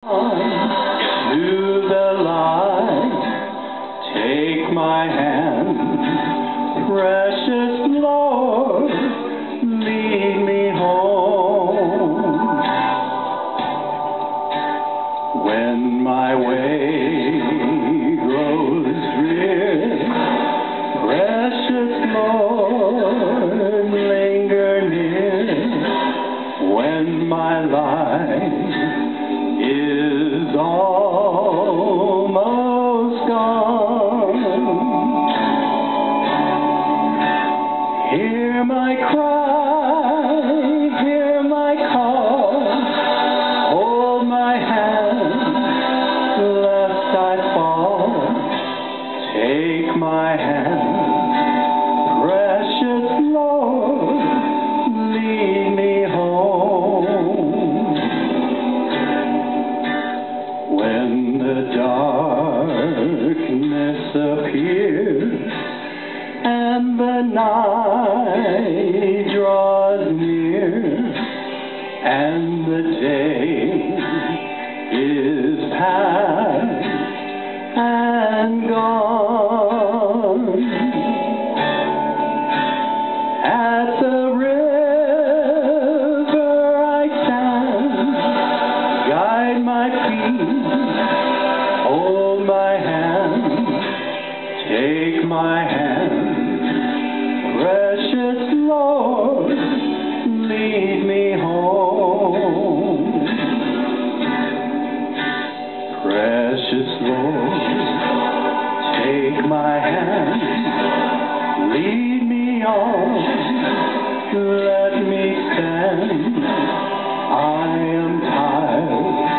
To the light, take my hand, precious Lord, lead me home. When my way grows drear, precious Lord, linger near. When my life is almost gone, hear my cry, hear my call, hold my hand, lest I fall. Take my hand, precious Lord, lead me home. When the darkness appears and the night draws near and the day is past and gone, at the river I stand, guide my feet, hold my hand, take my hand, precious Lord, lead me home. Precious Lord, take my hand, lead me on, let me stand. I am tired